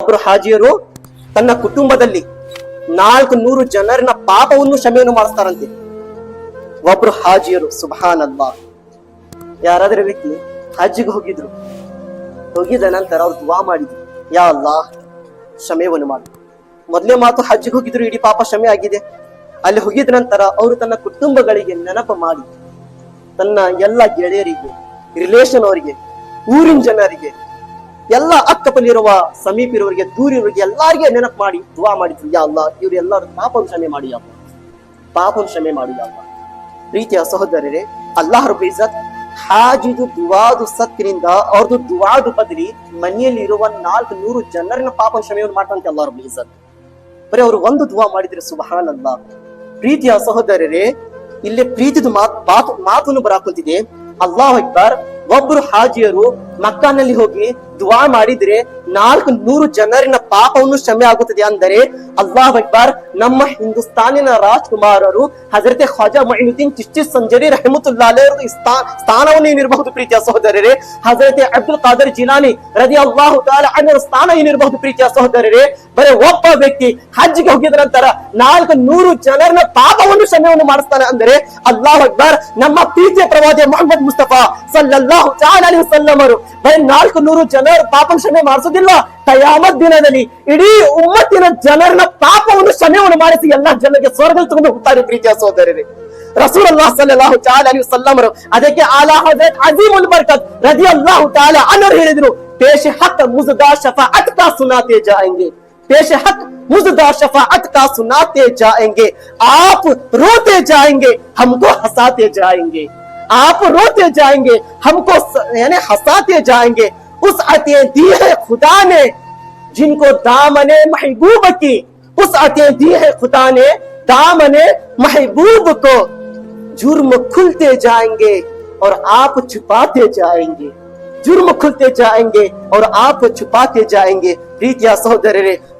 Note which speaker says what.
Speaker 1: ಒಬ್ರು ಹಾಜಿಯರು ತನ್ನ ಕುಟುಂಬದಲ್ಲಿ 400 ಜನರನ್ನ ಪಾಪವನ್ನು ಕ್ಷಮೆಯನ್ನು ಮಾಡಿಸ್ತಾರಂತೆ. ಒಬ್ರು ಹಾಜಿಯರು, ಸುಬ್ಹಾನ್ ಅಲ್ಲಾಹ್. ಯಾರಾದ್ರೂ ವ್ಯಕ್ತಿ ಹಜ್ಜಿಗೆ ಹೋಗಿದ ನಂತರ ಅವ್ರು ದುವಾ ಮಾಡಿದ್ರು, ಯಾ ಅಲ್ಲಾಹ್ ಕ್ಷಮೆಯನ್ನು ಮಾಡು. ಮೊದಲೇ ಮಾತು, ಹಜ್ಜಿಗೆ ಹೋಗಿದ್ರು, ಇಡೀ ಪಾಪ ಕ್ಷಮೆ ಆಗಿದೆ. ಅಲ್ಲಿ ಹೋಗಿದ ನಂತರ ಅವರು ತನ್ನ ಕುಟುಂಬಗಳಿಗೆ ನೆನಪು ಮಾಡಿ, ತನ್ನ ಎಲ್ಲ ಗೆಳೆಯರಿಗೆ, ರಿಲೇಷನ್ ಅವರಿಗೆ, ಊರಿನ ಜನರಿಗೆ, ಎಲ್ಲ ಅಕ್ಕಪಲ್ಲಿರುವ ಸಮೀಪ ಇರುವವರಿಗೆ, ದೂರಿರುವವರಿಗೆ ಎಲ್ಲಾರಿಗೆ ನೆನಪು ಮಾಡಿ ದುವಾ ಮಾಡಿದ್ರು, ಯಾ ಅಲ್ಲಾಹ್ ಇವ್ರು ಎಲ್ಲರೂ ಪಾಪವನ್ನು ಕ್ಷಮೆ ಮಾಡಿ, ಯಾ ಅಲ್ಲಾಹ್ ಪಾಪವನ್ನು ಕ್ಷಮೆ ಮಾಡಿ, ಯಾ ಅಲ್ಲಾಹ್. ಪ್ರೀತಿಯ ಸಹೋದರರೇ, ಅಲ್ಲಾಹ್ ರಬ್ಬುಲ್ ಇಜ್ಜತ್ ಹಾಜಿದು ದುವಾದು ಸತ್ರಿಂದ ಅವ್ರದ್ದು ದುವಾದು ಬದಲಿ ಮನೆಯಲ್ಲಿ ಇರುವ 400 ಜನರನ್ನ ಪಾಪ ಕ್ಷಮೆಯನ್ನು ಮಾಡ್ತಂತೆ ಅಲ್ಲಾಹ್ ರಬ್ಬುಲ್ ಇಜ್ಜತ್. ಬರೀ ಅವರು ಒಂದು ದುವಾ ಮಾಡಿದ್ರೆ ಸುಬ್ಹಾನ್ ಅಲ್ಲಾಹ್. ಪ್ರೀತಿಯ ಸಹೋದರರೇ, ಇಲ್ಲಿ ಪ್ರೀತಿದು ಮಾತನ್ನು ಬರಾಕುಂತಿದೆ. ಅಲ್ಲಾಹ್ ಅಕ್ಬರ್. ಒಬ್ರು ಹಾಜಿಯರು ಮಕ್ಕಾನಲ್ಲಿ ಹೋಗಿ ದುವಾ ಮಾಡಿದ್ರೆ 400 ಜನರಿನ ಪಾಪವನ್ನು ಕ್ಷಮೆ ಆಗುತ್ತದೆ ಅಂದರೆ ಅಲ್ಲಾಹ್ ಅಕ್ಬರ್. ನಮ್ಮ ಹಿಂದೂಸ್ತಾನಿನ ರಾಜ್ಕುಮಾರರು ಹಜರತೆ ಖ್ವಾಜಾ ಮುಯಿನುದ್ದೀನ್ ಚಿಶ್ತಿ ಸಂಜರಿ ರಹಮತುಲ್ಲಾಹಿ ಅಲೈಹಿ ಸ್ಥಾನವನ್ನು ಏನಿರಬಹುದು ಪ್ರೀತಿಯ ಸಹೋದರರೇ. ಹಜರತೆ ಅಬ್ದುಲ್ ಖಾದರ್ ಜಿಲಾನಿ ರದಿಯಲ್ಲಾಹು ತಆಲಾ ಅನ್ಹು ಸ್ಥಾನ ಏನಿರಬಹುದು ಪ್ರೀತಿಯ ಸಹೋದರರೇ. ಬರೀ ಒಬ್ಬ ವ್ಯಕ್ತಿ ಹಜ್ಜಿಗೆ ಹೋಗಿದ ನಂತರ 400 ಜನರನ್ನ ಪಾಪವನ್ನು ಕ್ಷಮೆಯನ್ನು ಮಾಡಿಸ್ತಾನೆ ಅಂದರೆ ಅಲ್ಲಾಹ್ ಅಕ್ಬರ್. ನಮ್ಮ ಪ್ರೀತಿಯ ಪ್ರವಾದಿ ಮುಹಮ್ಮದ್ ಮುಸ್ತಫಾ ಸಲ್ಲಲ್ಲಾಹು ತಆಲಾ ಅಲೈಹಿ ವಸಲ್ಲಂ ಅವರು ಬರೀ 400 ಜನರ ಪಾಪ ಕ್ಷಮೆ ಮಾಡಿಸೋದಿಲ್ಲ, ಕಯಾಮತ್ ದಿನದಲ್ಲಿ ಇಡೀ ಉಮ್ಮತ್ತಿನ ಜನರನ್ನ ಪಾಪವನ್ನು ಕ್ಷಮೆಯನ್ನು ಮಾಡಿಸಿ ಎಲ್ಲಾ ಜನರಿಗೆ ಸ್ವರ್ಗ ತಗೊಂಡು ಹೋಗ್ತಾರೆ ಪ್ರೀತಿಯ ಸಹೋದರರೇ. ರಸೂಲುಲ್ಲಾಹ ಸಲ್ಲಲ್ಲಾಹು ತಆಲಾ ಅಲೈಹಿ ವಸಲ್ಲಂ ಅವರು ಅದಕ್ಕೆ ಆಲಾ ಹಜರತ್ ಅಜೀಮುಲ್ ಬರಕತ್ ರದಿಯಲ್ಲಾಹು ತಆಲಾ ಅನ್ಹು ಹೇಳಿದ್ರು, ಪೇಶೆ ಹಕ್ ಮುಜ್ದಾ ಶಫಾಅತ್ ಕಾ ಸುನಾತೆ ಜಾएंगे, पेश हक मुज़दा शफाअत का सुनाते जाएंगे, आप रोते जाएंगे हमको हंसाते जाएंगे, आप रोते जाएंगे हमको यानी हंसाते जाएंगे. उस अतें दी है खुदा ने जिनको दामने महबूब की, उस अतें दी है खुदा ने दामने महबूब को, जुर्म खुलते जाएंगे और आप छुपाते जाएंगे, जुर्म खुलते जाएंगे और आप छुपाते जाएंगे. ಪ್ರೀತಿಯ ಸಹೋದರರೇ,